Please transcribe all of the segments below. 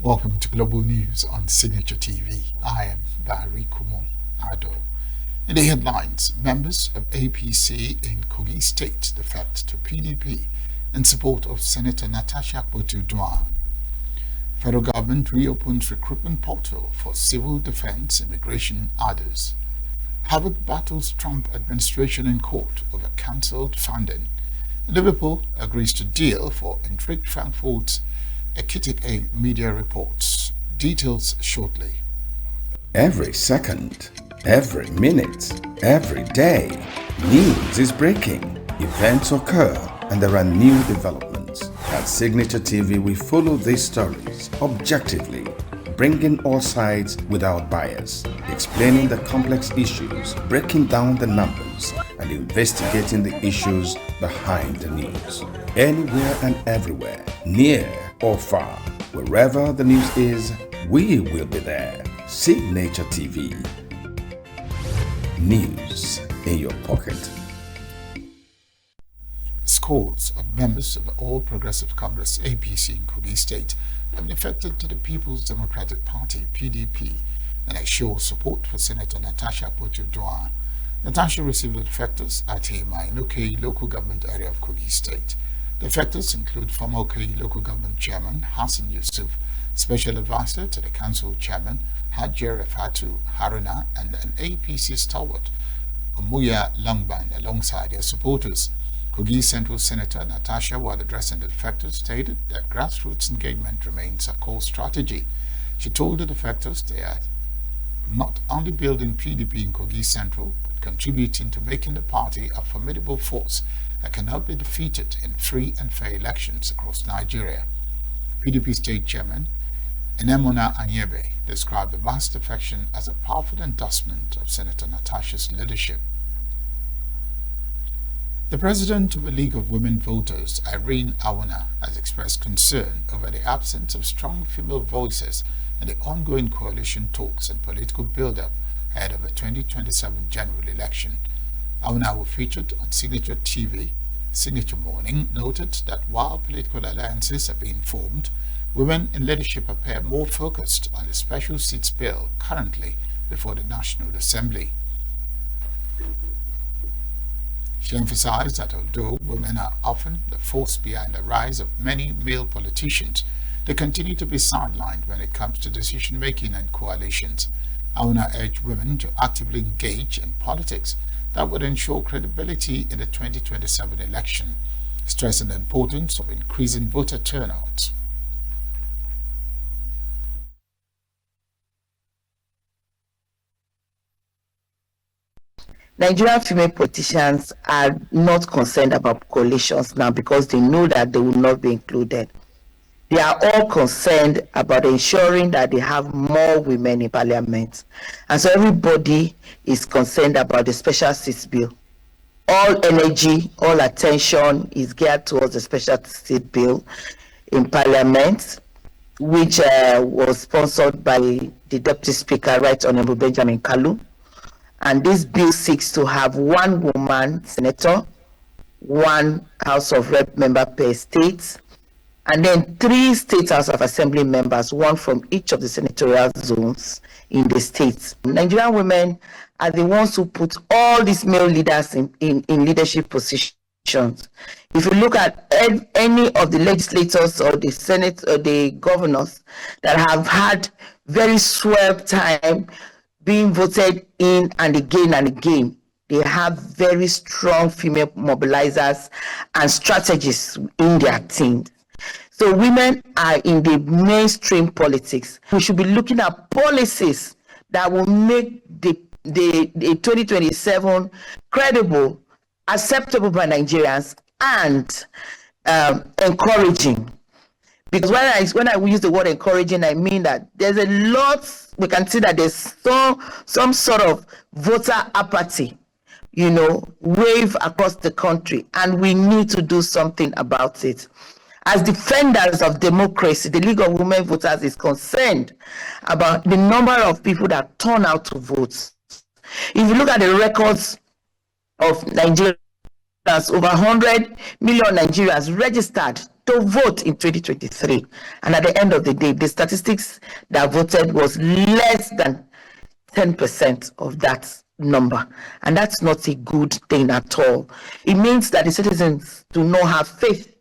Welcome to Global News on Signature TV. I am Barry Kumo Ado. In the headlines, members of APC in Kogi State defect to PDP in support of Senator Natasha Akpotudua. Federal government reopens recruitment portal for civil defense, immigration, others. Harvard battles Trump administration in court over cancelled funding. Liverpool agrees to deal for intrigued Frankfurt's Ekitike media reports. Details shortly. Every second, every minute, every day, news is breaking. Events occur and there are new developments. At Signature TV, we follow these stories objectively, bringing all sides without bias, explaining the complex issues, breaking down the numbers, and investigating the issues behind the news. Anywhere and everywhere, near or far, wherever the news is, we will be there. Signature TV. News in your pocket. Scores of members of the All Progressive Congress APC in Kogi State have defected to the People's Democratic Party PDP and show support for Senator Natasha Akpotudua. Natasha received the defectors at a Mainoke local government area of Kogi State. Defectors include former Oke local government chairman Hassan Yusuf, special advisor to the council chairman Hajer Fatu Haruna, and an APC stalwart Omuya Langban alongside their supporters. Kogi Central Senator Natasha, while addressing the defectors, stated that grassroots engagement remains a core strategy. She told the defectors they are not only building PDP in Kogi Central, but contributing to making the party a formidable force that cannot be defeated in free and fair elections across Nigeria. PDP State Chairman Enemona Anyebe described the mass defection as a powerful endorsement of Senator Natasha's leadership. The president of the League of Women Voters, Irene Awuna, has expressed concern over the absence of strong female voices in the ongoing coalition talks and political build-up ahead of the 2027 general election. Awuna, who featured on Signature TV, Signature Morning, noted that while political alliances are being formed, women in leadership appear more focused on the special seats bill currently before the National Assembly. She emphasized that although women are often the force behind the rise of many male politicians, they continue to be sidelined when it comes to decision-making and coalitions. Awuna urged women to actively engage in politics that would ensure credibility in the 2027 election, stressing the importance of increasing voter turnout. Nigerian female politicians are not concerned about coalitions now because they know that they will not be included. They are all concerned about ensuring that they have more women in parliament. And so everybody is concerned about the special seats bill. All energy, all attention is geared towards the special seats bill in parliament, which was sponsored by the Deputy Speaker, Right Honorable Benjamin Kalu. And this bill seeks to have one woman senator, one House of Rep member per state, and then 3 State House of Assembly members, one from each of the senatorial zones in the states. Nigerian women are the ones who put all these male leaders in leadership positions. If you look at any of the legislators or the Senate or the governors that have had very swerve time being voted in and again, they have very strong female mobilizers and strategists in their teams. So women are in the mainstream politics. We should be looking at policies that will make the 2027 credible, acceptable by Nigerians, and encouraging. Because when I use the word encouraging, I mean that there's a lot, we can see that there's some sort of voter apathy, wave across the country, and we need to do something about it. As defenders of democracy, the League of Women Voters is concerned about the number of people that turn out to vote. If you look at the records of Nigeria That's over 100 million Nigerians registered to vote in 2023. And at the end of the day, the statistics that voted was less than 10% of that number. And that's not a good thing at all. It means that the citizens do not have faith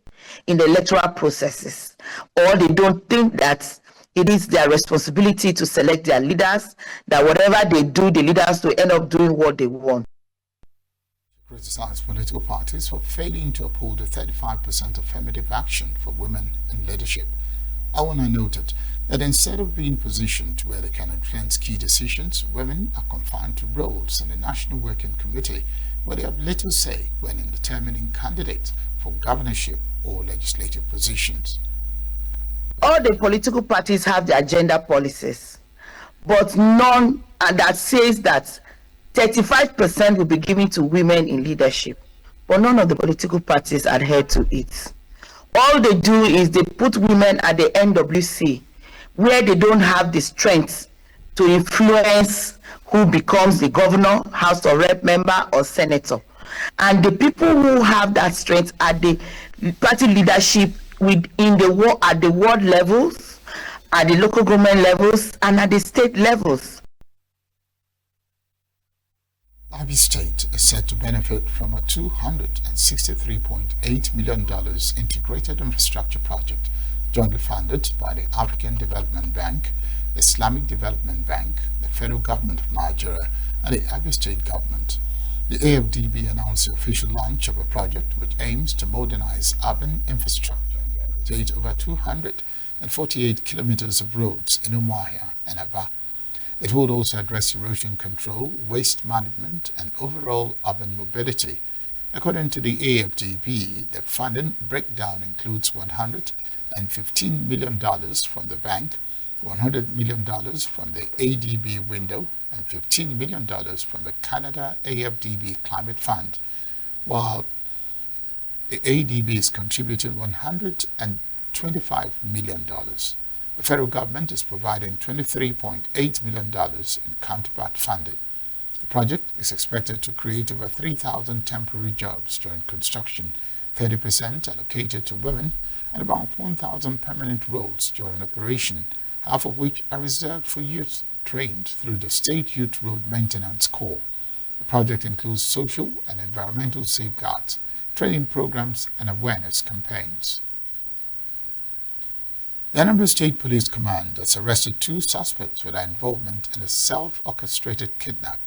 in the electoral processes, or they don't think that it is their responsibility to select their leaders, that whatever they do, the leaders will end up doing what they want. Criticized political parties for failing to uphold the 35% affirmative action for women in leadership. Awana noted that instead of being positioned where they can influence key decisions, women are confined to roles in the National Working Committee where they have little say when in determining candidates for governorship or legislative positions. All the political parties have their gender policies, but none that says that 35% will be given to women in leadership, but none of the political parties adhere to it. All they do is they put women at the NWC where they don't have the strength to influence who becomes the governor, House of Rep member, or senator. And the people who have that strength at the party leadership at the ward levels, at the local government levels, and at the state levels. Abia State is said to benefit from a $263.8 million integrated infrastructure project jointly funded by the African Development Bank, the Islamic Development Bank, the federal government of Nigeria, and the Abia State government. The AFDB announced the official launch of a project which aims to modernize urban infrastructure and rehabilitate over 248 kilometers of roads in Umuahia and Aba. It will also address erosion control, waste management, and overall urban mobility. According to the AFDB, the funding breakdown includes $115 million from the bank, $100 million from the ADB window, and $15 million from the Canada AFDB Climate Fund, while the ADB is contributing $125 million. The federal government is providing $23.8 million in counterpart funding. The project is expected to create over 3,000 temporary jobs during construction, 30% allocated to women, and about 1,000 permanent roles during operation, half of which are reserved for youth trained through the State Youth Road Maintenance Corps. The project includes social and environmental safeguards, training programs, and awareness campaigns. The Anambra State Police Command has arrested 2 suspects with their involvement in a self-orchestrated kidnap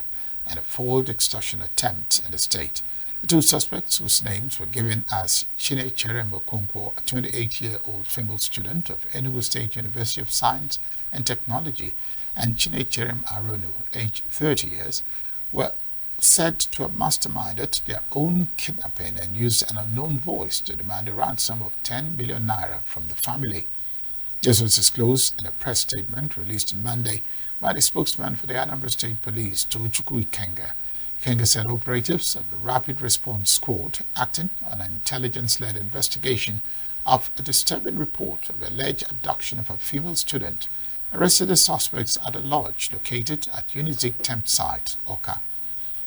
and a failed extortion attempt in the state. The 2 suspects, whose names were given as Chine Cherem Okonkwo, a 28-year-old female student of Enugu State University of Science and Technology, and Chine Cherem Aronu, aged 30 years, were said to have masterminded their own kidnapping and used an unknown voice to demand a ransom of 10 million naira from the family. This was disclosed in a press statement released on Monday by the spokesman for the Anambra State Police, Tochukwu Ikenga. Ikenga said operatives of the Rapid Response Squad, acting on an intelligence-led investigation of a disturbing report of the alleged abduction of a female student, arrested the suspects at a lodge located at Unizik Temp site, Oka.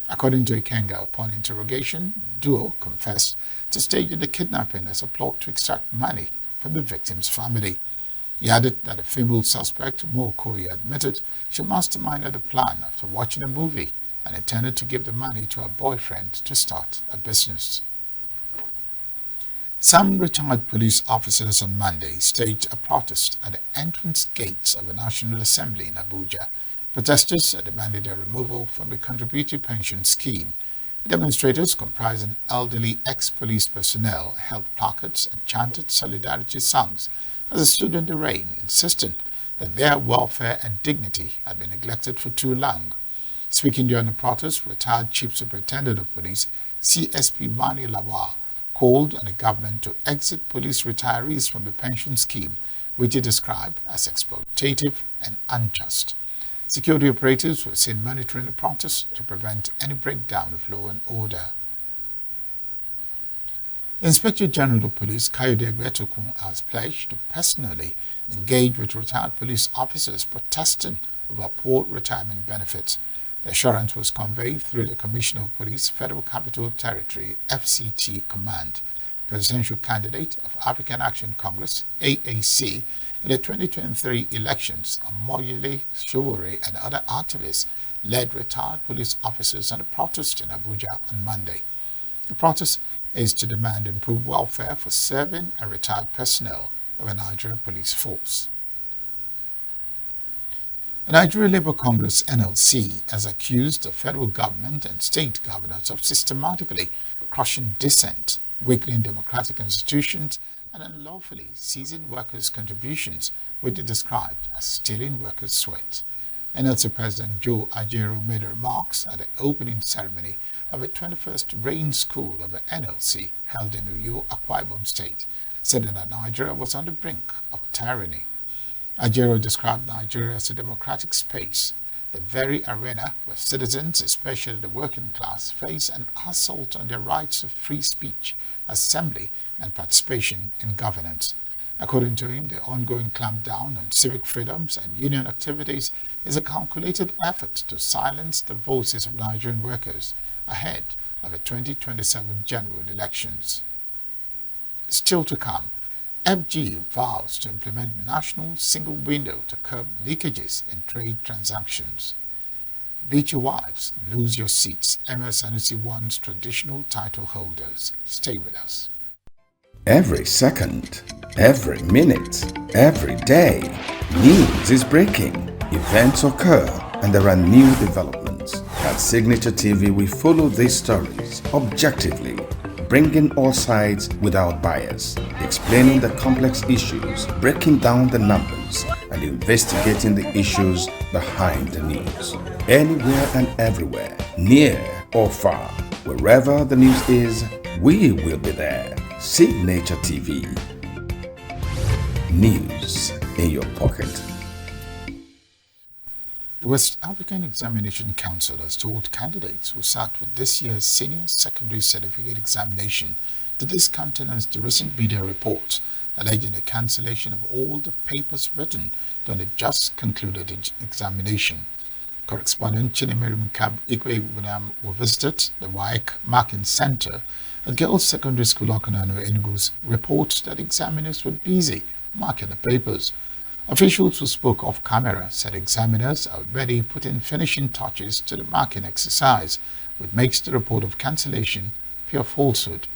According to Ikenga, upon interrogation, the duo confessed to staging the kidnapping as a plot to extract money from the victim's family. He added that the female suspect, Mo Okoye, admitted she masterminded the plan after watching a movie and intended to give the money to her boyfriend to start a business. Some retired police officers on Monday staged a protest at the entrance gates of the National Assembly in Abuja. Protesters demanded their removal from the contributory pension scheme. The demonstrators, comprising elderly ex-police personnel, held placards and chanted solidarity songs as they stood in the rain, insisting that their welfare and dignity had been neglected for too long. Speaking during the protest, retired Chief Superintendent of Police, CSP Mani Lawal, called on the government to exit police retirees from the pension scheme, which he described as exploitative and unjust. Security operatives were seen monitoring the protest to prevent any breakdown of law and order. Inspector General of Police Kayode Egbetokun has pledged to personally engage with retired police officers protesting over poor retirement benefits. The assurance was conveyed through the Commissioner of Police, Federal Capital Territory, FCT Command, presidential candidate of African Action Congress, AAC, in the 2023 elections. Omoyele Sowore and other activists led retired police officers on a protest in Abuja on Monday. The protest is to demand improved welfare for serving and retired personnel of a Nigerian police force. The Nigeria Labour Congress (NLC) has accused the federal government and state governors of systematically crushing dissent, weakening democratic institutions, and unlawfully seizing workers' contributions, which it described as stealing workers' sweat. NLC President Joe Ajero made remarks at the opening ceremony of the 21st Rain School of the NLC held in Uyo, Akwa Ibom State, saying that Nigeria was on the brink of tyranny. Ajero described Nigeria as a democratic space, the very arena where citizens, especially the working class, face an assault on their rights of free speech, assembly, and participation in governance. According to him, the ongoing clampdown on civic freedoms and union activities is a calculated effort to silence the voices of Nigerian workers ahead of the 2027 general elections. Still to come, FG vows to implement national single window to curb leakages in trade transactions. Beat your wives, lose your seats. MSNBC wants traditional title holders. Stay with us. Every second, every minute, every day, news is breaking. Events occur and there are new developments. At Signature TV, we follow these stories objectively, bringing all sides without bias, explaining the complex issues, breaking down the numbers, and investigating the issues behind the news. Anywhere and everywhere, near or far, wherever the news is, we will be there. Signature TV. News in your pocket. The West African Examination Council has told candidates who sat with this year's Senior Secondary Certificate Examination to discountenance the recent media report alleging the cancellation of all the papers written during the just concluded examination. Correspondent Chinemerim Ikwe who visited the WAEC Marking Center at Girls Secondary School Okanano Enugu's report that examiners were busy marking the papers. Officials who spoke off camera said examiners are already putting finishing touches to the marking exercise, which makes the report of cancellation pure falsehood.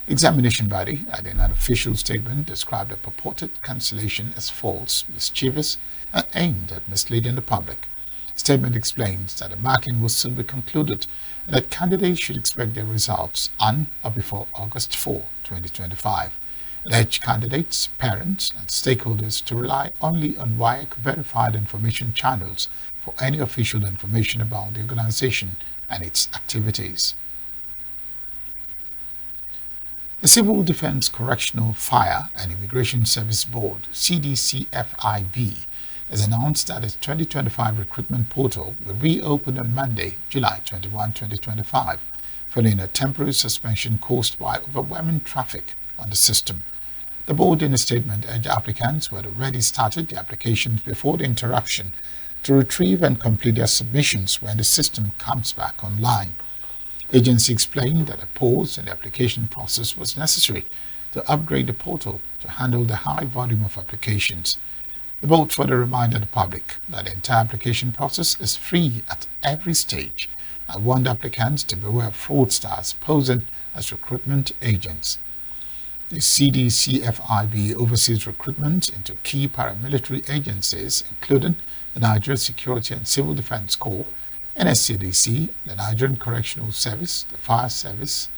Examination body, adding an official statement, described the purported cancellation as false, mischievous, and aimed at misleading the public. The statement explains that the marking will soon be concluded and that candidates should expect their results on or before August 4, 2025. It urged candidates, parents, and stakeholders to rely only on WAEC-verified information channels for any official information about the organization and its activities. The Civil Defense Correctional Fire and Immigration Service Board, CDCFIB, has announced that its 2025 recruitment portal will reopen on Monday, July 21, 2025, following a temporary suspension caused by overwhelming traffic on the system. The board, in a statement, urged applicants who had already started the applications before the interruption to retrieve and complete their submissions when the system comes back online. Agency explained that a pause in the application process was necessary to upgrade the portal to handle the high volume of applications. The board further reminded the public that the entire application process is free at every stage and warned applicants to beware of fraudsters posing as recruitment agents. The CDCFIB oversees recruitment into key paramilitary agencies, including the Nigerian Security and Civil Defense Corps, NSCDC, the Nigerian Correctional Service, the Fire Service,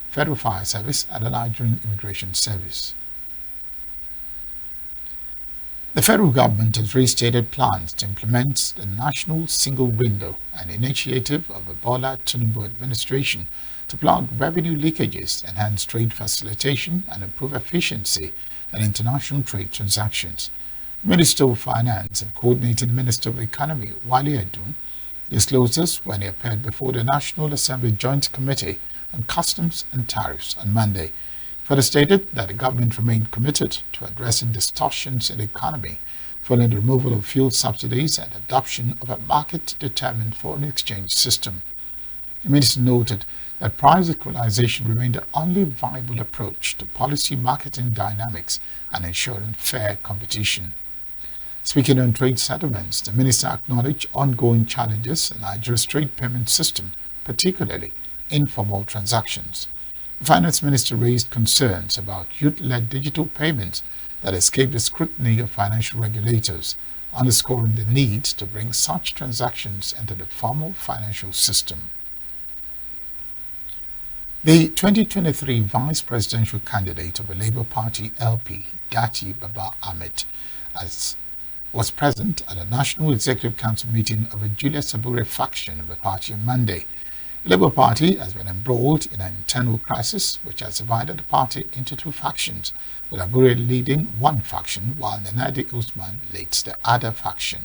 Federal Fire Service, and the Nigerian Immigration Service. The federal government has restated plans to implement the National Single Window, an initiative of the Bola Tinubu administration to plug revenue leakages, enhance trade facilitation, and improve efficiency in international trade transactions. Minister of Finance and Coordinating Minister of Economy, Wale Edun, disclosed this when he appeared before the National Assembly Joint Committee on Customs and Tariffs on Monday. Further stated that the government remained committed to addressing distortions in the economy following the removal of fuel subsidies and adoption of a market-determined foreign exchange system. The minister noted that price equalization remained the only viable approach to policy marketing dynamics and ensuring fair competition. Speaking on trade settlements, the minister acknowledged ongoing challenges in Nigeria's trade payment system, particularly informal transactions. The finance minister raised concerns about youth-led digital payments that escape the scrutiny of financial regulators, underscoring the need to bring such transactions into the formal financial system. The 2023 vice presidential candidate of the Labour Party LP, Dati Baba Ahmed, was present at a National Executive Council meeting of the Julius Abure faction of the party on Monday. The Labour Party has been embroiled in an internal crisis which has divided the party into two factions, with Abure leading one faction while Nenadi Usman leads the other faction.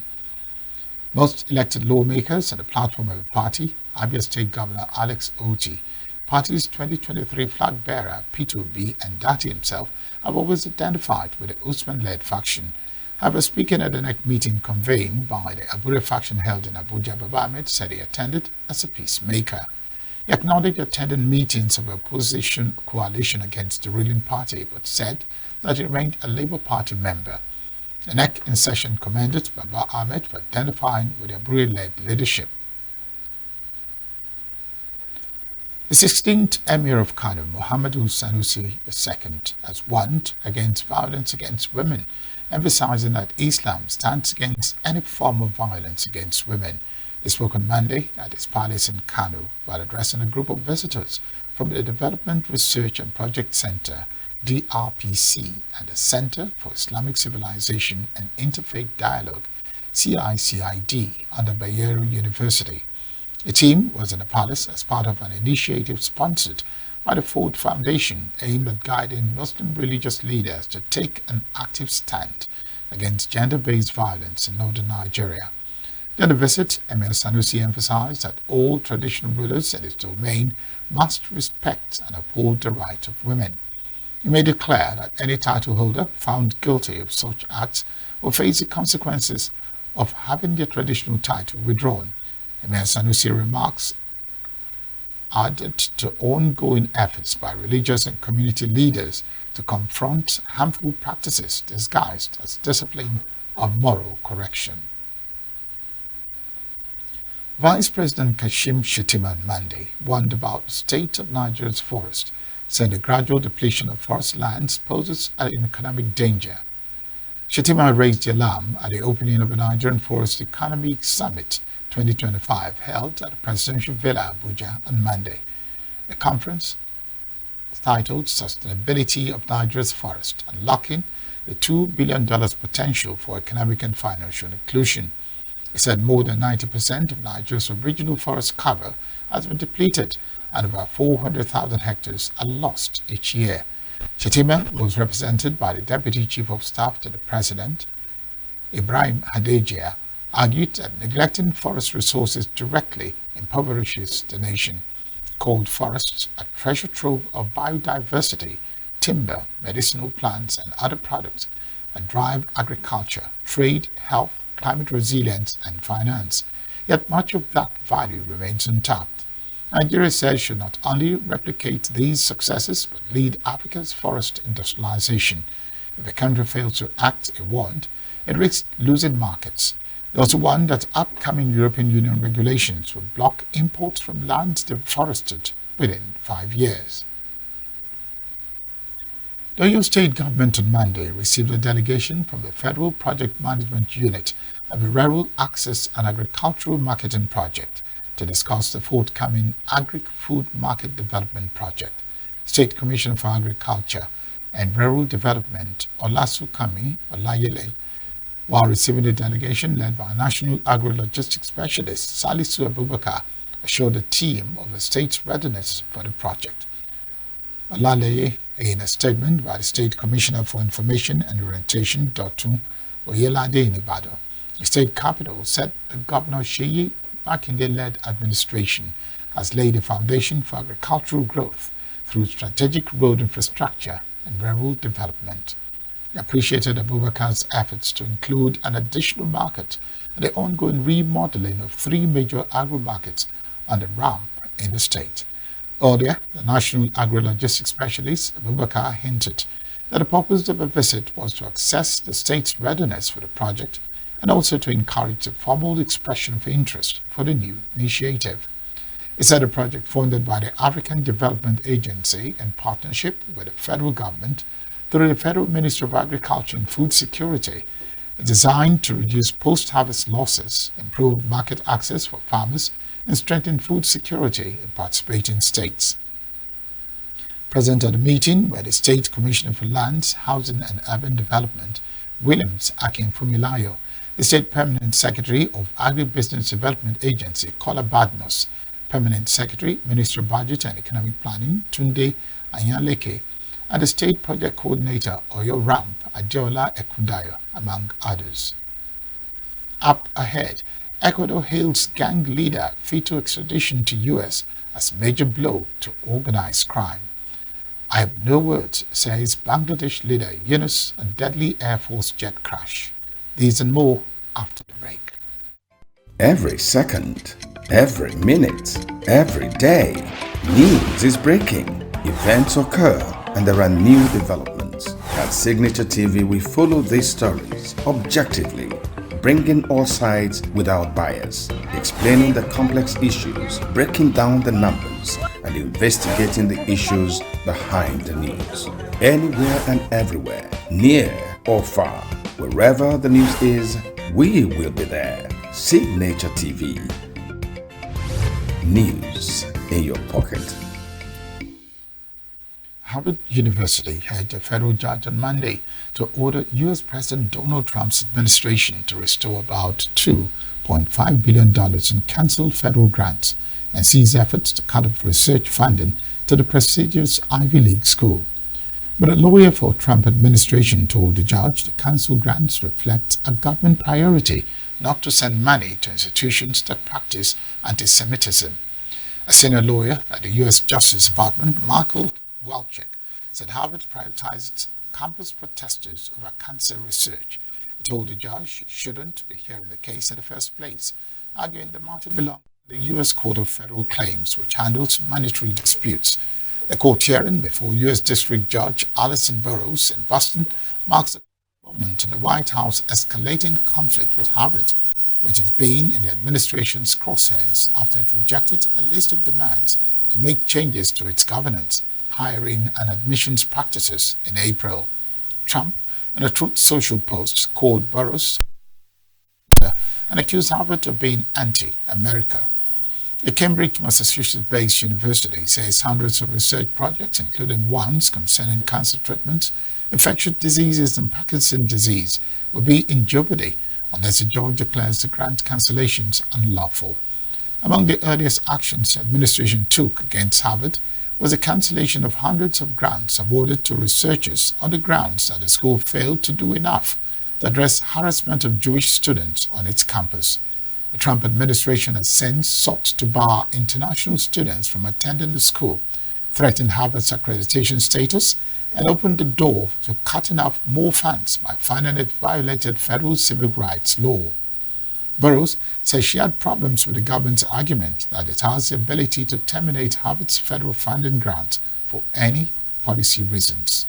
Most elected lawmakers on the platform of the party, Abia State Governor Alex Oti, party's 2023 flag bearer Peter Obi, and Dati himself have always identified with the Usman-led faction. However, speaking at the next meeting convened by the Abure faction held in Abuja, Baba Ahmed said he attended as a peacemaker. He acknowledged attending meetings of the opposition coalition against the ruling party, but said that he remained a Labour Party member. The NEC in session commended Baba Ahmed for identifying with the Abure-led leadership. The 16th Emir of Kano, Muhammadu Sanusi II, has warned against violence against women, emphasizing that Islam stands against any form of violence against women. He spoke on Monday at his palace in Kano while addressing a group of visitors from the Development Research and Project Center, DRPC, and the Center for Islamic Civilization and Interfaith Dialogue, CICID, under Bayero University. The team was in the palace as part of an initiative sponsored by the Ford Foundation aimed at guiding Muslim religious leaders to take an active stand against gender-based violence in northern Nigeria. During the visit, Emir Sanusi emphasized that all traditional rulers in his domain must respect and uphold the rights of women. He made it clear that any title holder found guilty of such acts will face the consequences of having their traditional title withdrawn. Emir Sanusi remarks added to ongoing efforts by religious and community leaders to confront harmful practices disguised as discipline or moral correction. Vice President Kashim Shettima on Monday warned about the state of Nigeria's forest, saying the gradual depletion of forest lands poses an economic danger. Shettima raised the alarm at the opening of the Nigerian Forest Economy Summit 2025 held at the Presidential Villa Abuja on Monday. The conference, titled Sustainability of Nigeria's Forest, Unlocking the $2 billion Potential for Economic and Financial Inclusion. It said more than 90% of Nigeria's original forest cover has been depleted and about 400,000 hectares are lost each year. Shettima was represented by the Deputy Chief of Staff to the President, Ibrahim Hadejia, argued that neglecting forest resources directly impoverishes the nation, called forests a treasure trove of biodiversity, timber, medicinal plants, and other products that drive agriculture, trade, health, climate resilience, and finance. Yet much of that value remains untapped. Nigeria says should not only replicate these successes but lead Africa's forest industrialization. If the country fails to act, it warned, it risks losing markets. They also warned that upcoming European Union regulations would block imports from lands deforested within 5 years. The Oyo State government on Monday received a delegation from the Federal Project Management Unit of the Rural Access and Agricultural Marketing Project to discuss the forthcoming Agri-Food Market Development Project. State Commissioner for Agriculture and Rural Development Olasukami Olayele, while receiving the delegation led by National Agro-Logistics Specialist Salisu Abubakar, assured the team of the state's readiness for the project. Olaleye, in a statement by the State Commissioner for Information and Orientation, Dr. Oyelade in Ibadan, the state capital said the Governor Sheyi Makinde-led administration has laid a foundation for agricultural growth through strategic road infrastructure and rural development. appreciated Abubakar's efforts to include an additional market in the ongoing remodeling of 3 major agro-markets on the ramp in the state. Earlier, the National Agro-Logistics Specialist, Abubakar, hinted that the purpose of the visit was to assess the state's readiness for the project and also to encourage a formal expression of interest for the new initiative. He said the project, funded by the African Development Agency in partnership with the federal government through the Federal Ministry of Agriculture and Food Security, is designed to reduce post-harvest losses, improve market access for farmers, and strengthen food security in participating states. Present at the meeting were the State Commissioner for Lands, Housing and Urban Development, Williams Akinfumilayo, the State Permanent Secretary of Agribusiness Development Agency, Kola Badmus, Permanent Secretary, Minister of Budget and Economic Planning, Tunde Anyaleke, and the State Project Coordinator, Oyo Ramp, Adeola Ekundayo, among others. Up ahead, Ecuador hails gang leader Fito extradition to U.S. as major blow to organized crime. I have no words, says Bangladesh leader Yunus on deadly Air Force jet crash. These and more after the break. Every second, every minute, every day, news is breaking. Events occur and there are new developments. At Signature TV, we follow these stories objectively, bringing all sides without bias, explaining the complex issues, breaking down the numbers, and investigating the issues behind the news. Anywhere and everywhere, near or far, wherever the news is, we will be there. Signature TV. News in your pocket. Harvard University had a federal judge on Monday to order U.S. President Donald Trump's administration to restore about $2.5 billion in cancelled federal grants and cease efforts to cut off research funding to the prestigious Ivy League school. But a lawyer for Trump administration told the judge the cancelled grants reflect a government priority not to send money to institutions that practice anti-Semitism. A senior lawyer at the U.S. Justice Department, Michael Welchek, said Harvard prioritized campus protesters over cancer research. He told the judge he shouldn't be hearing the case in the first place, arguing the matter belonged to the U.S. Court of Federal Claims, which handles monetary disputes. The court hearing before U.S. District Judge Alison Burroughs in Boston marks a moment in the White House escalating conflict with Harvard, which has been in the administration's crosshairs after it rejected a list of demands to make changes to its governance, hiring and admissions practices in April. Trump, in a Truth Social post, called Burroughs and accused Harvard of being anti-America. The Cambridge, Massachusetts-based university says hundreds of research projects, including ones concerning cancer treatments, infectious diseases and Parkinson's disease, will be in jeopardy unless the judge declares the grant cancellations unlawful. Among the earliest actions the administration took against Harvard was the cancellation of hundreds of grants awarded to researchers on the grounds that the school failed to do enough to address harassment of Jewish students on its campus. The Trump administration has since sought to bar international students from attending the school, threatened Harvard's accreditation status, and opened the door to cutting off more funds by finding it violated federal civil rights law. Burroughs says she had problems with the government's argument that it has the ability to terminate Harvard's federal funding grants for any policy reasons.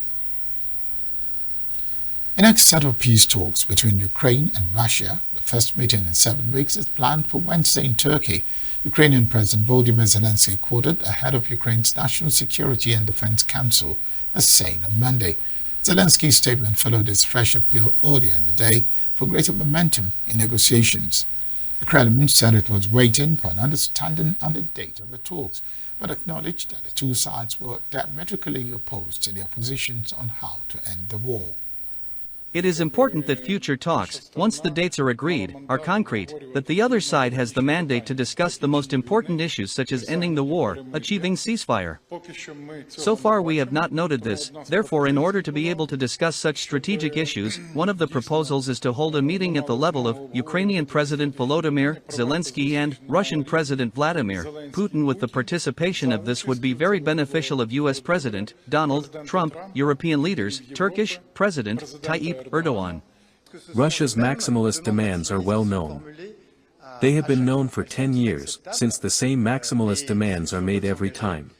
The next set of peace talks between Ukraine and Russia, the first meeting in 7 weeks, is planned for Wednesday in Turkey. Ukrainian President Volodymyr Zelensky, quoted ahead of Ukraine's National Security and Defense Council, as saying on Monday. Zelensky's statement followed his fresh appeal earlier in the day for greater momentum in negotiations. The Kremlin said it was waiting for an understanding on the date of the talks, but acknowledged that the two sides were diametrically opposed in their positions on how to end the war. It is important that future talks, once the dates are agreed, are concrete, that the other side has the mandate to discuss the most important issues such as ending the war, achieving ceasefire. So far we have not noted this, therefore in order to be able to discuss such strategic issues, one of the proposals is to hold a meeting at the level of Ukrainian President Volodymyr Zelensky and Russian President Vladimir Putin, with the participation of this would be very beneficial of US President Donald Trump, European leaders, Turkish President Tayyip Erdogan. Russia's maximalist demands are well known. They have been known for 10 years, since the same maximalist demands are made every time.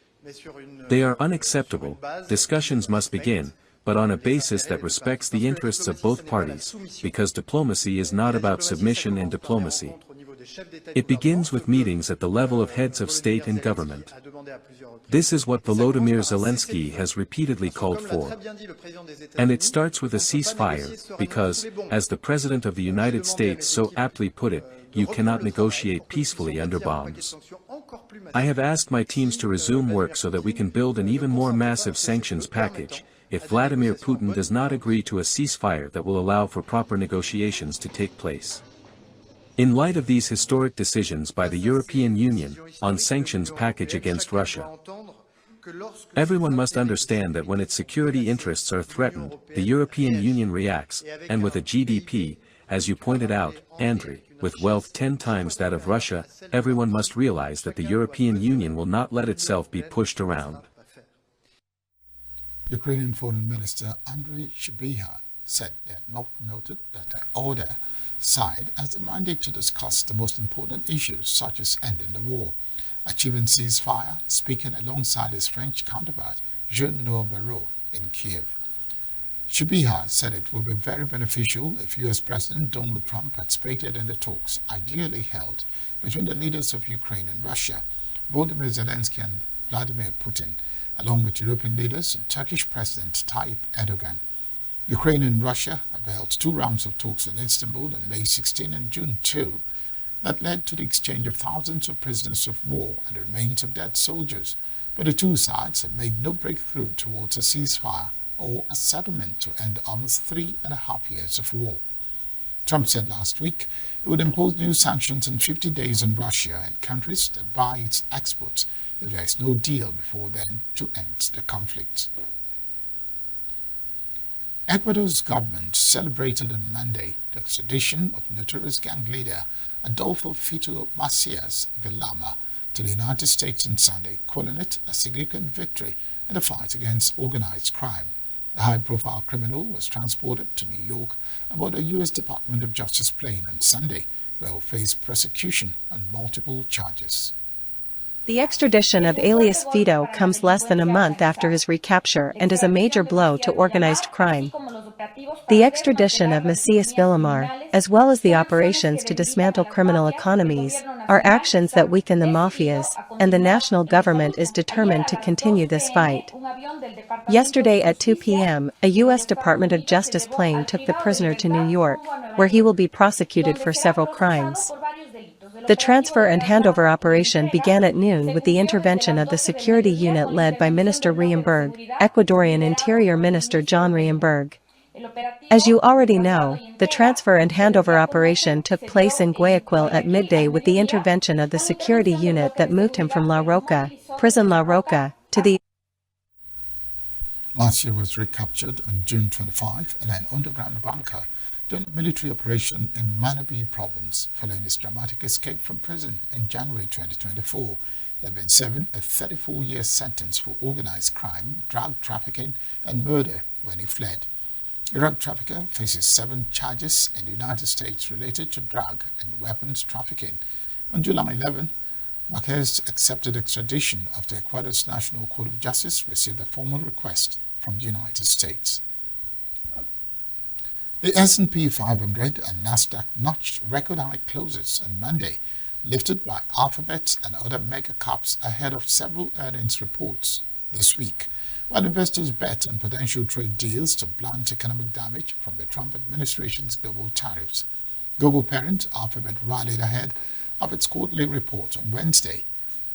They are unacceptable. Discussions must begin, but on a basis that respects the interests of both parties, because diplomacy is not about submission and diplomacy. It begins with meetings at the level of heads of state and government. This is what Volodymyr Zelensky has repeatedly called for. And it starts with a ceasefire, because, as the President of the United States so aptly put it, you cannot negotiate peacefully under bombs. I have asked my teams to resume work so that we can build an even more massive sanctions package, if Vladimir Putin does not agree to a ceasefire that will allow for proper negotiations to take place. In light of these historic decisions by the European Union on sanctions package against Russia, everyone must understand that when its security interests are threatened, the European Union reacts, and with a GDP, as you pointed out, Andriy, with wealth 10 times that of Russia, everyone must realize that the European Union will not let itself be pushed around. Ukrainian Foreign Minister Andriy Sybiha said they had not noted that the order side has the mandate to discuss the most important issues such as ending the war, achieving ceasefire, speaking alongside his French counterpart Jean-Noël Barrot in Kiev. Sybiha said it would be very beneficial if US President Donald Trump participated in the talks ideally held between the leaders of Ukraine and Russia, Volodymyr Zelensky and Vladimir Putin, along with European leaders and Turkish President Tayyip Erdogan. Ukraine and Russia have held 2 rounds of talks in Istanbul on May 16 and June 2 that led to the exchange of thousands of prisoners of war and the remains of dead soldiers, but the 2 sides have made no breakthrough towards a ceasefire or a settlement to end almost 3.5 years of war. Trump said last week it would impose new sanctions in 50 days on Russia and countries that buy its exports if there is no deal before then to end the conflict. Ecuador's government celebrated on Monday the extradition of notorious gang leader Adolfo Fito Macias Villamar to the United States on Sunday, calling it a significant victory in the fight against organized crime. The high-profile criminal was transported to New York aboard a U.S. Department of Justice plane on Sunday, where he will face prosecution on multiple charges. The extradition of alias Fito comes less than a month after his recapture and is a major blow to organized crime. The extradition of Macias Villamar, as well as the operations to dismantle criminal economies, are actions that weaken the mafias, and the national government is determined to continue this fight. Yesterday at 2 p.m., a U.S. Department of Justice plane took the prisoner to New York, where he will be prosecuted for several crimes. The transfer and handover operation began at noon with the intervention of the security unit led by Minister Riemberg, Ecuadorian Interior Minister John Riemberg. As you already know, the transfer and handover operation took place in Guayaquil at midday with the intervention of the security unit that moved him from La Roca, prison La Roca, to the Macias was recaptured on June 25 in an underground bunker during a military operation in Manabí province following his dramatic escape from prison in January 2024. He had been serving a 34-year sentence for organized crime, drug trafficking and murder when he fled. The drug trafficker faces 7 charges in the United States related to drug and weapons trafficking. On July 11, Macias accepted extradition after Ecuador's National Court of Justice received a formal request from the United States. The S&P 500 and Nasdaq notched record high closes on Monday, lifted by Alphabet and other mega caps ahead of several earnings reports this week, while investors bet on potential trade deals to blunt economic damage from the Trump administration's global tariffs. Google parent Alphabet rallied ahead of its quarterly report on Wednesday.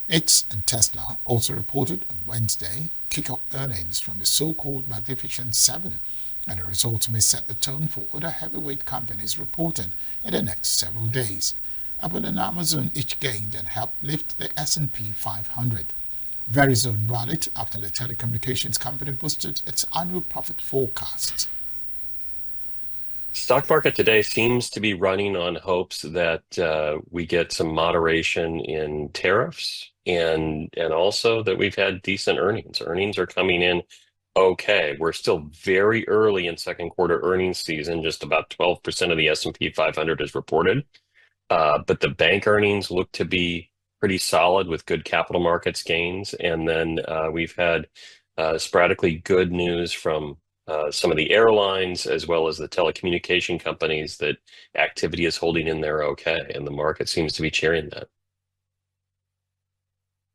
It and Tesla also reported on Wednesday kick-off earnings from the so-called Magnificent Seven, and the results may set the tone for other heavyweight companies reporting in the next several days. Apple and Amazon each gained and helped lift the S&P 500. Verizon rallied after the telecommunications company boosted its annual profit forecast. Stock market today seems to be running on hopes that we get some moderation in tariffs and also that we've had decent earnings. Earnings are coming in okay. We're still very early in second quarter earnings season. Just about 12% of the S&P 500 is reported. But the bank earnings look to be pretty solid with good capital markets gains. And then we've had sporadically good news from some of the airlines as well as the telecommunication companies that activity is holding in there okay. And the market seems to be cheering that.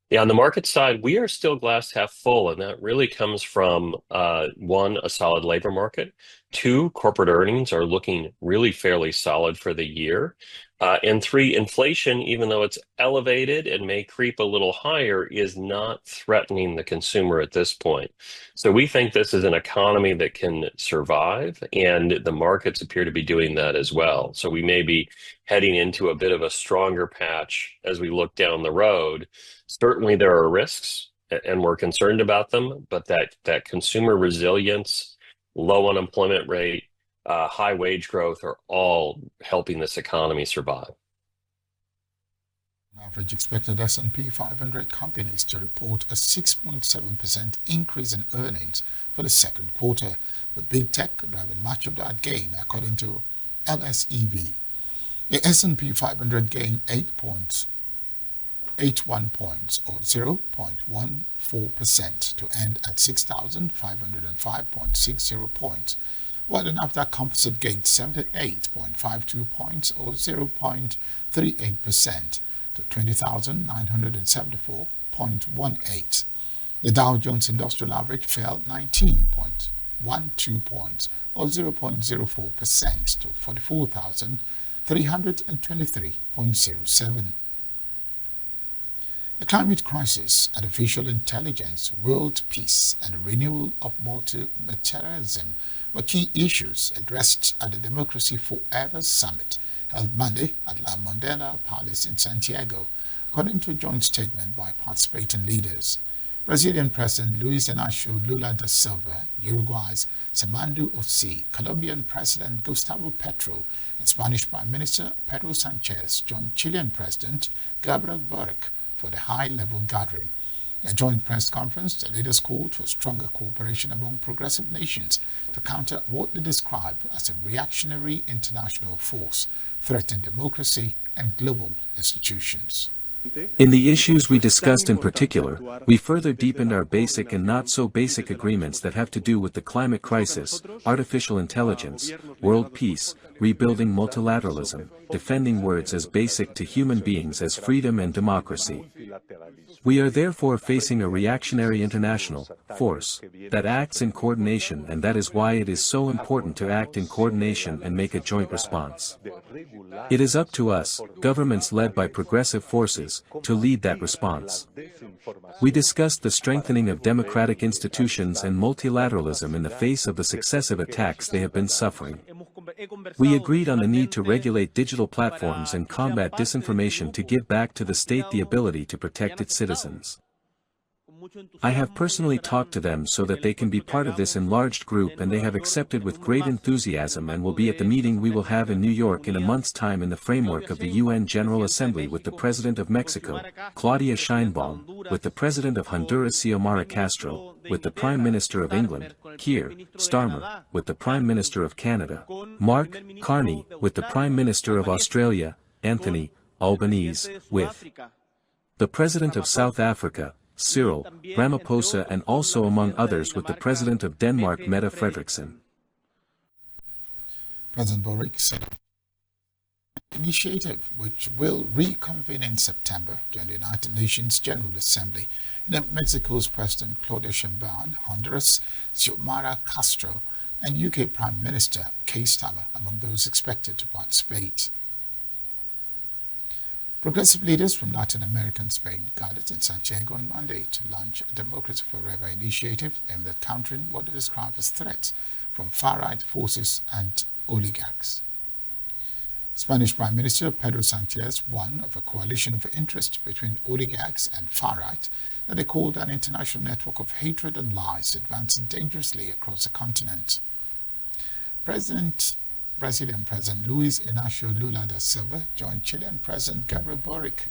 Yeah, on the market side, we are still glass half full, and that really comes from one, a solid labor market. Two, corporate earnings are looking really fairly solid for the year. And three, inflation, even though it's elevated and may creep a little higher, is not threatening the consumer at this point. So we think this is an economy that can survive, and the markets appear to be doing that as well. So we may be heading into a bit of a stronger patch as we look down the road. Certainly there are risks, and we're concerned about them, but that consumer resilience, low unemployment rate, high wage growth are all helping this economy survive. Average expected S&P 500 companies to report a 6.7% increase in earnings for the second quarter, with big tech driving much of that gain, according to LSEB. The S&P 500 gained 8.81 points, or 0.14%, to end at 6,505.60 points, while the NASDAQ Composite gained 78.52 points, or 0.38%, to 20,974.18. The Dow Jones Industrial Average fell 19.12 points, or 0.04%, to 44,323.07. The climate crisis, artificial intelligence, world peace, and the renewal of multilateralism were key issues addressed at the Democracy Forever Summit held Monday at La Mondena Palace in Santiago, according to a joint statement by participating leaders. Brazilian President Luiz Inácio Lula da Silva, Uruguay's Samandro Ossi, Colombian President Gustavo Petro, and Spanish Prime Minister Pedro Sanchez joined Chilean President Gabriel Boric for the high-level gathering. A joint press conference, the leaders called for stronger cooperation among progressive nations to counter what they describe as a reactionary international force threatening democracy and global institutions. In the issues we discussed in particular, we further deepened our basic and not so basic agreements that have to do with the climate crisis, artificial intelligence, world peace, rebuilding multilateralism, defending words as basic to human beings as freedom and democracy. We are therefore facing a reactionary international force that acts in coordination, and that is why it is so important to act in coordination and make a joint response. It is up to us, governments led by progressive forces, to lead that response. We discussed the strengthening of democratic institutions and multilateralism in the face of the successive attacks they have been suffering. We agreed on the need to regulate digital platforms and combat disinformation to give back to the state the ability to protect its citizens. I have personally talked to them so that they can be part of this enlarged group, and they have accepted with great enthusiasm and will be at the meeting we will have in New York in a month's time in the framework of the UN General Assembly with the President of Mexico, Claudia Sheinbaum, with the President of Honduras, Xiomara Castro, with the Prime Minister of England, Keir Starmer, with the Prime Minister of Canada, Mark Carney, with the Prime Minister of Australia, Anthony Albanese, with the President of South Africa, Cyril Ramaphosa, and also among others with the President of Denmark, Mette Frederiksen. President Boric said an initiative which will reconvene in September during the United Nations General Assembly, and Mexico's President Claudia Sheinbaum, Honduras, Xiomara Castro, and UK Prime Minister Keir Starmer among those expected to participate. Progressive leaders from Latin America and Spain gathered in Santiago on Monday to launch a Democracy Forever initiative aimed at countering what they describe as threats from far-right forces and oligarchs. Spanish Prime Minister Pedro Sanchez warned of a coalition of interest between oligarchs and far-right that they called an international network of hatred and lies advancing dangerously across the continent. Brazilian President Luis Inacio Lula da Silva joined Chilean President Gabriel Boric,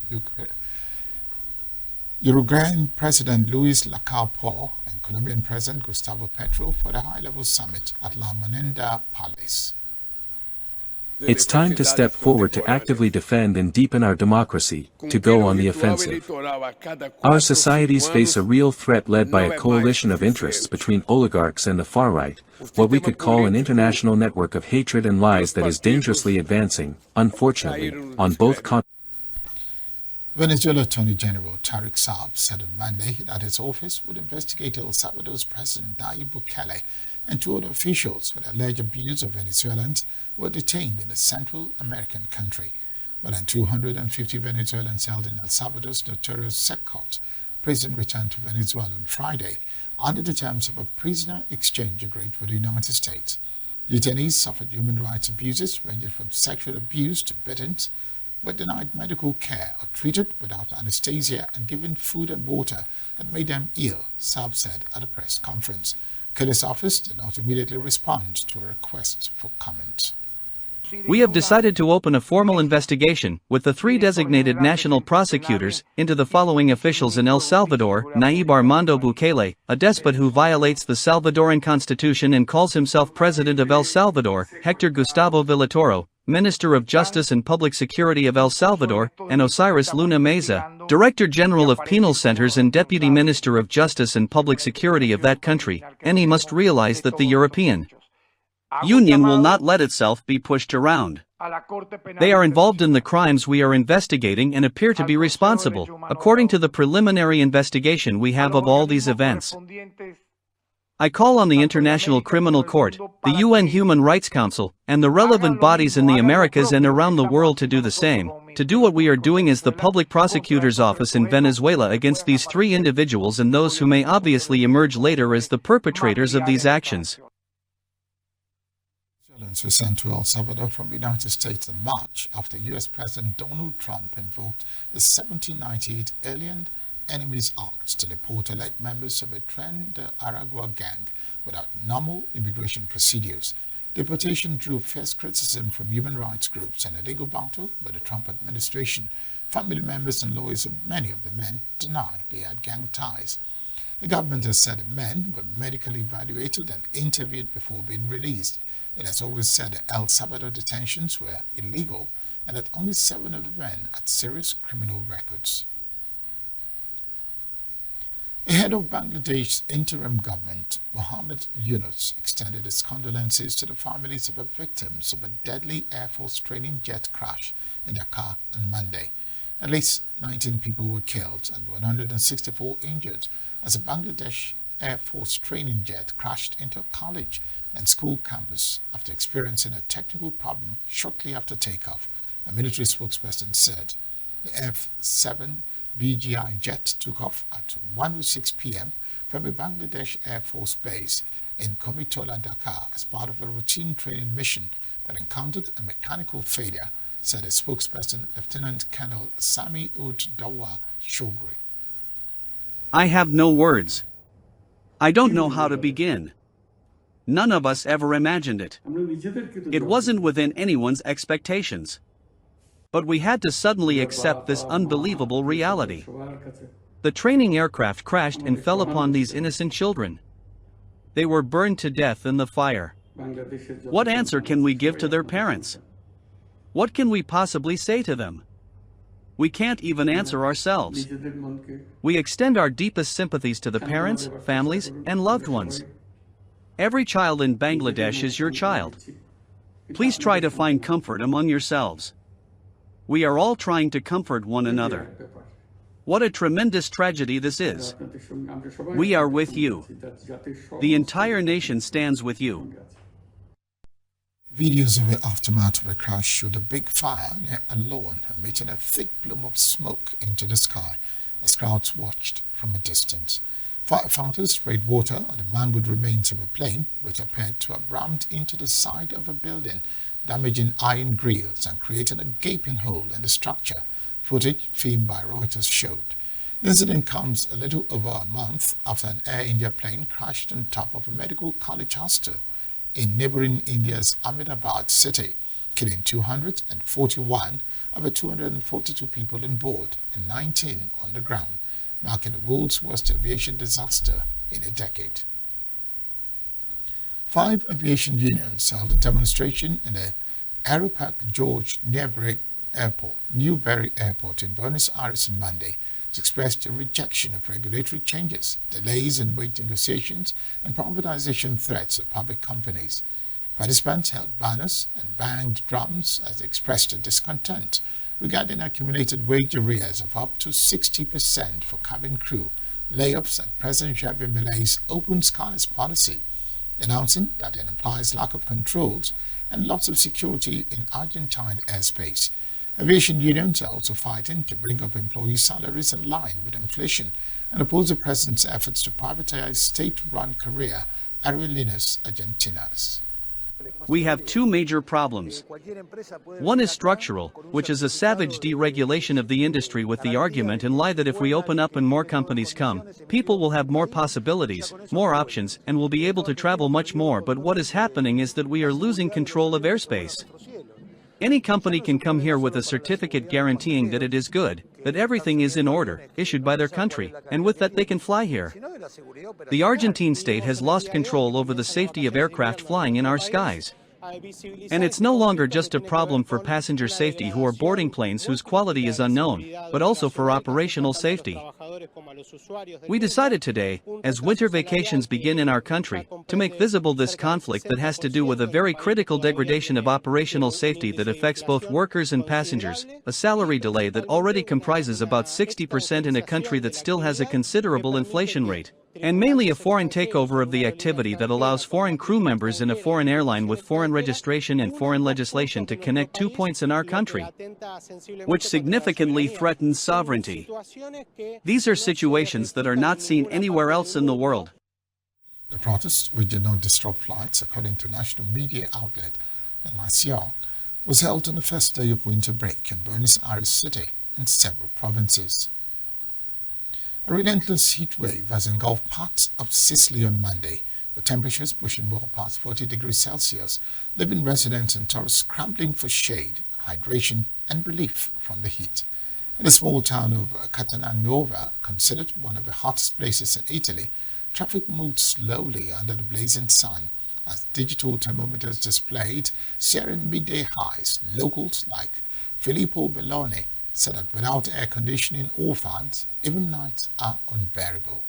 Uruguayan President Luis Lacalle and Colombian President Gustavo Petro for the high-level summit at La Moneda Palace. It's time to step forward to actively defend and deepen our democracy, to go on the offensive. Our societies face a real threat led by a coalition of interests between oligarchs and the far right, what we could call an international network of hatred and lies that is dangerously advancing, unfortunately, on both continents. Venezuela Attorney General Tariq Saab said on Monday that his office would investigate El Salvador's President Nayib Bukele and 2 other officials for the alleged abuse of Venezuelans who were detained in the Central American country. More than 250 Venezuelans held in El Salvador's notorious SECOT prison returned to Venezuela on Friday under the terms of a prisoner exchange agreement with the United States. Detainees suffered human rights abuses ranging from sexual abuse to beatings, were denied medical care or treated without anesthesia, and given food and water that made them ill, Saab said at a press conference. Kelly's office did not immediately respond to a request for comment. We have decided to open a formal investigation with the 3 designated national prosecutors into the following officials in El Salvador: Nayib Armando Bukele, a despot who violates the Salvadoran constitution and calls himself President of El Salvador; Hector Gustavo Villatoro, Minister of Justice and Public Security of El Salvador; and Osiris Luna Meza, Director General of Penal Centers and Deputy Minister of Justice and Public Security of that country. And he must realize that the European Union will not let itself be pushed around. They are involved in the crimes we are investigating and appear to be responsible, according to the preliminary investigation we have of all these events. I call on the International Criminal Court, the UN Human Rights Council, and the relevant bodies in the Americas and around the world to do the same, to do what we are doing as the Public Prosecutor's Office in Venezuela against these 3 individuals and those who may obviously emerge later as the perpetrators of these actions. Venezuelans were sent to El Salvador from the United States in March after U.S. President Donald Trump invoked the 1798 Alien Enemies Act to deport alleged members of a Tren de Aragua gang without normal immigration procedures. Deportation drew fierce criticism from human rights groups and a legal battle by the Trump administration. Family members and lawyers of many of the men deny they had gang ties. The government has said the men were medically evaluated and interviewed before being released. It has always said the El Salvador detentions were illegal and that only 7 of the men had serious criminal records. The head of Bangladesh's interim government, Mohammed Yunus, extended his condolences to the families of the victims of a deadly Air Force training jet crash in Dhaka on Monday. At least 19 people were killed and 164 injured as a Bangladesh Air Force training jet crashed into a college and school campus after experiencing a technical problem shortly after takeoff, a military spokesperson said. The F-7 BGI jet took off at 1:06 p.m. from a Bangladesh Air Force base in Komitola, Dhaka, as part of a routine training mission but encountered a mechanical failure, said a spokesperson, Lieutenant Colonel Sami Ud Dawa Shogri. I have no words. I don't know how to begin. None of us ever imagined it. It wasn't within anyone's expectations. But we had to suddenly accept this unbelievable reality. The training aircraft crashed and fell upon these innocent children. They were burned to death in the fire. What answer can we give to their parents? What can we possibly say to them? We can't even answer ourselves. We extend our deepest sympathies to the parents, families, and loved ones. Every child in Bangladesh is your child. Please try to find comfort among yourselves. We are all trying to comfort one another. What a tremendous tragedy this is. We are with you. The entire nation stands with you. Videos of the aftermath of the crash showed a big fire near a lawn, emitting a thick plume of smoke into the sky as crowds watched from a distance. Firefighters sprayed water on the mangled remains of a plane, which appeared to have rammed into the side of a building, damaging iron grills and creating a gaping hole in the structure. Footage filmed by Reuters showed. The incident comes a little over a month after an Air India plane crashed on top of a medical college hostel in neighboring India's Ahmedabad city, killing 241 of the 242 people on board and 19 on the ground, marking the world's worst aviation disaster in a decade. 5 aviation unions held a demonstration in the Aeropark George Newberry Airport in Buenos Aires on Monday to express their rejection of regulatory changes, delays in wage negotiations, and privatization threats of public companies. Participants held banners and banged drums as they expressed their discontent regarding accumulated wage arrears of up to 60% for cabin crew, layoffs, and President Javier Milei's open skies policy, announcing that it implies lack of controls and loss of security in Argentine airspace. Aviation unions are also fighting to bring up employee salaries in line with inflation and oppose the president's efforts to privatize state-run Carrera Aerolíneas Argentinas. We have 2 major problems. One is structural, which is a savage deregulation of the industry with the argument and lie that if we open up and more companies come, people will have more possibilities, more options, and will be able to travel much more. But what is happening is that we are losing control of airspace. Any company can come here with a certificate guaranteeing that it is good, that everything is in order, issued by their country, and with that they can fly here. The Argentine state has lost control over the safety of aircraft flying in our skies. And it's no longer just a problem for passenger safety who are boarding planes whose quality is unknown, but also for operational safety. We decided today, as winter vacations begin in our country, to make visible this conflict that has to do with a very critical degradation of operational safety that affects both workers and passengers, a salary delay that already comprises about 60% in a country that still has a considerable inflation rate, and mainly a foreign takeover of the activity that allows foreign crew members in a foreign airline with foreign registration and foreign legislation to connect 2 points in our country, which significantly threatens sovereignty. These are situations that are not seen anywhere else in the world. The protest, which did not disrupt flights, according to national media outlet La Nación, was held on the first day of winter break in Buenos Aires city and several provinces. A relentless heat wave has engulfed parts of Sicily on Monday, with temperatures pushing well past 40 degrees Celsius, leaving residents and tourists scrambling for shade, hydration, and relief from the heat. In the small town of Catananova, considered one of the hottest places in Italy, traffic moved slowly under the blazing sun as digital thermometers displayed searing midday highs. Locals like Filippo Belloni said that without air conditioning or fans, even nights are unbearable.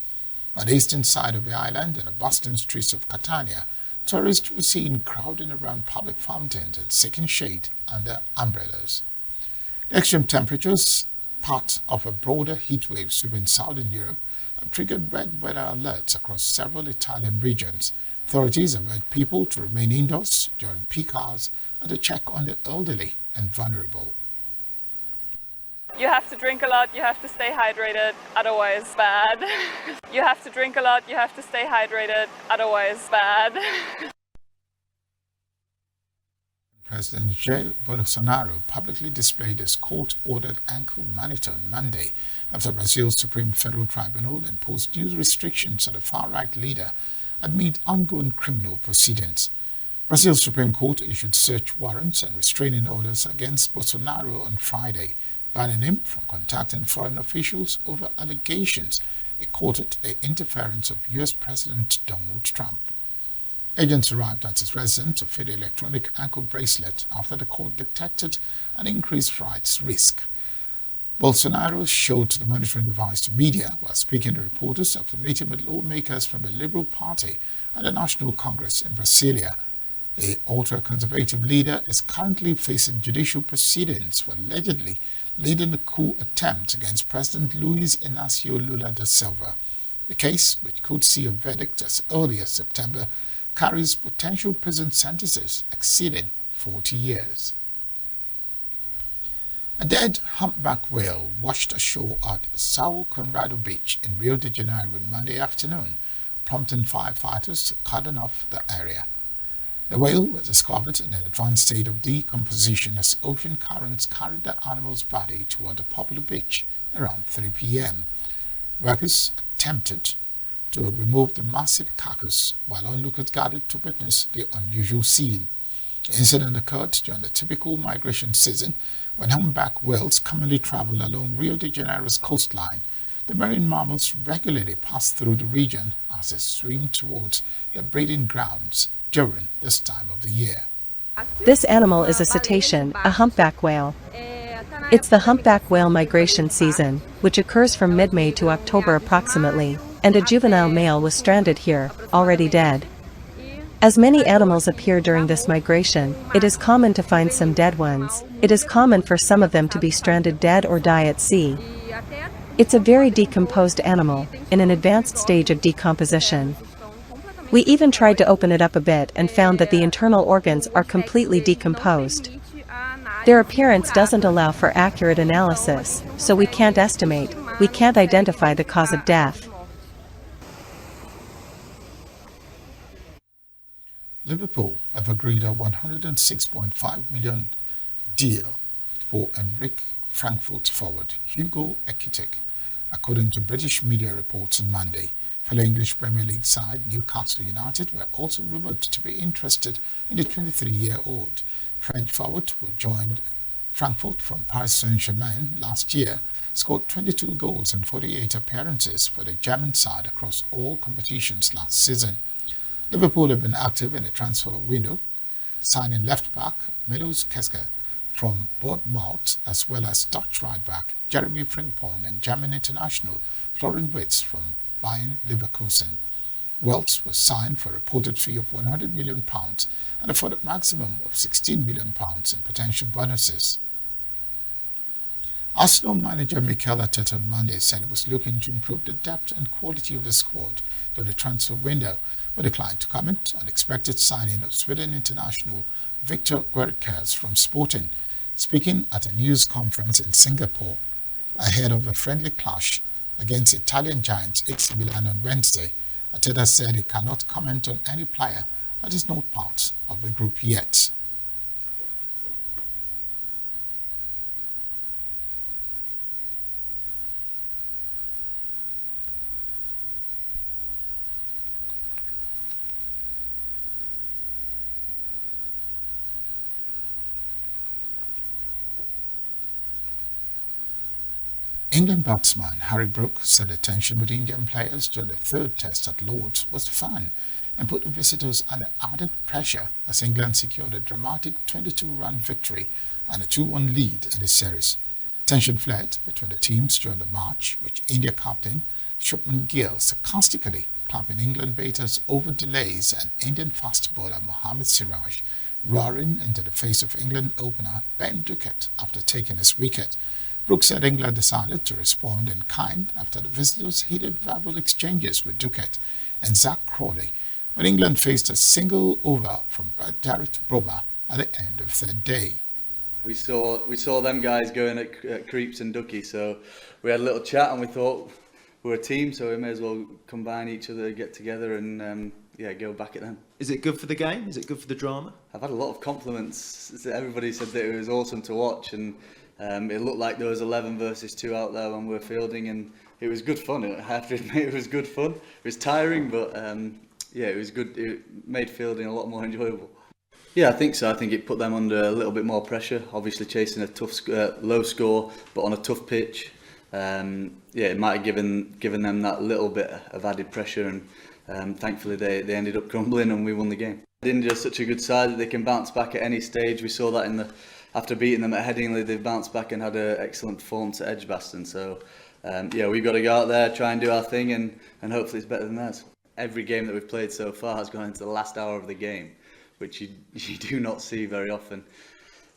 On the eastern side of the island, in the bustling streets of Catania, tourists were seen crowding around public fountains and seeking shade under umbrellas. The extreme temperatures, part of a broader heat wave sweeping southern Europe, have triggered red weather alerts across several Italian regions. Authorities have urged people to remain indoors during peak hours and to check on the elderly and vulnerable. You have to drink a lot, you have to stay hydrated, otherwise bad. You have to drink a lot, you have to stay hydrated, otherwise bad. President Jair Bolsonaro publicly displayed his court-ordered ankle monitor on Monday after Brazil's Supreme Federal Tribunal imposed new restrictions on the far-right leader amid ongoing criminal proceedings. Brazil's Supreme Court issued search warrants and restraining orders against Bolsonaro on Friday, banning him from contacting foreign officials over allegations it quoted the interference of U.S. President Donald Trump. Agents arrived at his residence to fit an electronic ankle bracelet after the court detected an increased rights risk. Bolsonaro showed the monitoring device to media while speaking to reporters after meeting with lawmakers from the Liberal Party at the National Congress in Brasilia. The ultra-conservative leader is currently facing judicial proceedings for allegedly leading a coup attempt against President Luiz Inácio Lula da Silva. The case, which could see a verdict as early as September, carries potential prison sentences exceeding 40 years. A dead humpback whale washed ashore at Sao Conrado Beach in Rio de Janeiro on Monday afternoon, prompting firefighters to cordon off the area. The whale was discovered in an advanced state of decomposition as ocean currents carried the animal's body toward the popular beach around 3 p.m. Workers attempted to remove the massive carcass while onlookers gathered to witness the unusual scene. The incident occurred during the typical migration season when humpback whales commonly travel along Rio de Janeiro's coastline. The marine mammals regularly pass through the region as they swim towards their breeding grounds during this time of the year. This animal is a cetacean, a humpback whale. It's the humpback whale migration season, which occurs from mid-May to October approximately, and a juvenile male was stranded here, already dead. As many animals appear during this migration, it is common to find some dead ones. It is common for some of them to be stranded dead or die at sea. It's a very decomposed animal, in an advanced stage of decomposition. We even tried to open it up a bit and found that the internal organs are completely decomposed. Their appearance doesn't allow for accurate analysis, so we can't estimate, we can't identify the cause of death. Liverpool have agreed a £106.5 million deal for Enrique Frankfurt forward Hugo Ekitike, according to British media reports on Monday. Fellow English Premier League side Newcastle United were also rumoured to be interested in the 23-year-old. French forward, who joined Frankfurt from Paris Saint-Germain last year, scored 22 goals in 48 appearances for the German side across all competitions last season. Liverpool have been active in the transfer window, signing left-back Milos Keska from Bournemouth, as well as Dutch right-back Jeremy Frimpong and German international Florian Wirtz from Bayern Leverkusen. Wirtz was signed for a reported fee of £100 million and afforded a maximum of £16 million in potential bonuses. Arsenal manager Mikel Arteta on Monday said he was looking to improve the depth and quality of the squad during the transfer window, but declined to comment on the expected signing of Sweden international Victor Gyökeres from Sporting. Speaking at a news conference in Singapore ahead of a friendly clash against Italian giants AC Milan on Wednesday, Arteta said he cannot comment on any player that is not part of the group yet. England batsman Harry Brook said the tension with Indian players during the third test at Lord's was fun and put the visitors under added pressure as England secured a dramatic 22-run victory and a 2-1 lead in the series. Tension flared between the teams during the match, which India captain Shubman Gill sarcastically clapping England baiters over delays and Indian fast bowler Mohammad Siraj roaring into the face of England opener Ben Duckett after taking his wicket. Brooks said England decided to respond in kind after the visitors' heated verbal exchanges with Duckett and Zach Crawley when England faced a single over from Jared Broma at the end of the day. We saw them guys going at creeps and ducky, so we had a little chat and we thought we're a team, so we may as well combine each other, get together and go back at them. Is it good for the game? Is it good for the drama? I've had a lot of compliments. Everybody said that it was awesome to watch, and it looked like there was 11 versus 2 out there when we were fielding, and it was good fun. I have to admit, it was good fun. It was tiring, but it was good. It made fielding a lot more enjoyable. Yeah, I think so. I think it put them under a little bit more pressure. Obviously, chasing a tough, low score, but on a tough pitch. It might have given them that little bit of added pressure, and thankfully they ended up crumbling and we won the game. India is such a good side that they can bounce back at any stage. We saw that after beating them at Headingley, they've bounced back and had an excellent performance at Edgbaston. So we've got to go out there, try and do our thing, and hopefully it's better than theirs. Every game that we've played so far has gone into the last hour of the game, which you do not see very often.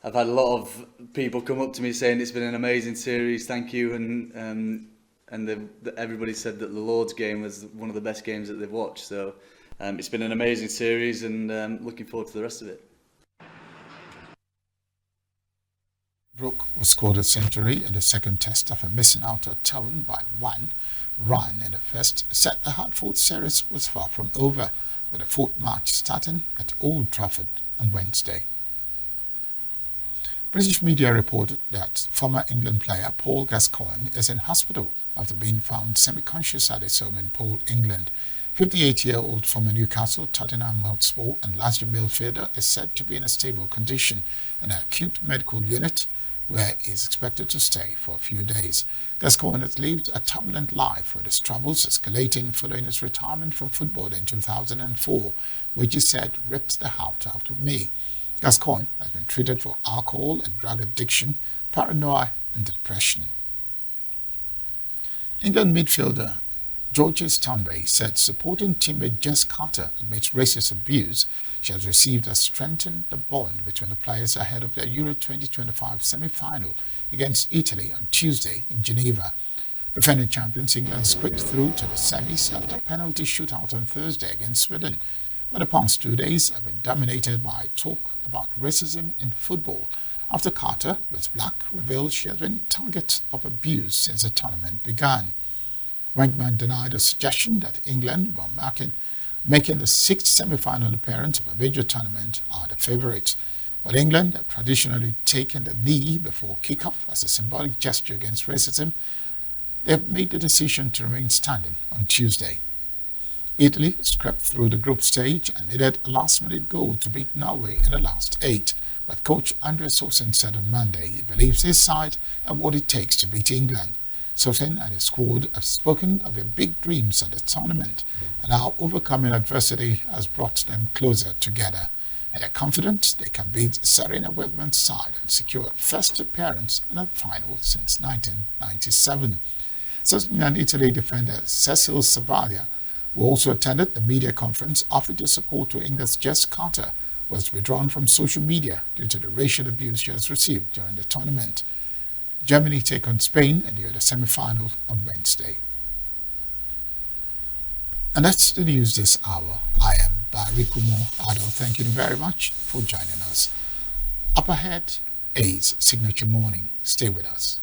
I've had a lot of people come up to me saying it's been an amazing series, thank you, and everybody said that the Lord's game was one of the best games that they've watched. So it's been an amazing series, and looking forward to the rest of it. Brooke scored a century in the second test after missing out a tone by 1 run in the first set. The Hartford series was far from over, with the fourth match starting at Old Trafford on Wednesday. British media reported that former England player Paul Gascoigne is in hospital after being found semi-conscious at his home in Poole, England. 58-year-old former Newcastle, Tottenham Hotspur and Lazio midfielder is said to be in a stable condition in an acute medical unit where he is expected to stay for a few days. Gascoigne has lived a turbulent life, with his troubles escalating following his retirement from football in 2004, which he said ripped the heart out of me. Gascoigne has been treated for alcohol and drug addiction, paranoia and depression. England midfielder Georges Tombey said supporting teammate Jess Carter amidst racist abuse she has received has strengthened the bond between the players ahead of their Euro 2025 semi-final against Italy on Tuesday in Geneva. Defending champions England scraped through to the semis after a penalty shootout on Thursday against Sweden, but the past 2 days have been dominated by talk about racism in football after Carter, who is black, revealed she has been target of abuse since the tournament began. Wenkman denied a suggestion that England, while making the sixth semi-final appearance of a major tournament, are the favourites. But England have traditionally taken the knee before kick-off as a symbolic gesture against racism. They have made the decision to remain standing on Tuesday. Italy scraped through the group stage and needed a last-minute goal to beat Norway in the last 8. But coach Andre Sosin said on Monday he believes his side and what it takes to beat England. Sosin and his squad have spoken of their big dreams at the tournament and how overcoming adversity has brought them closer together. And they're confident they can beat Serena Wegman's side and secure a first appearance in a final since 1997. Sosin and Italy defender Cecil Savaglia, who also attended the media conference, offered their support to England's Jess Carter, was withdrawn from social media due to the racial abuse she has received during the tournament. Germany take on Spain in the other semi-final on Wednesday. And that's the news this hour. I am Barry Kumo Ado. Thank you very much for joining us. Up ahead, A's Signature Morning. Stay with us.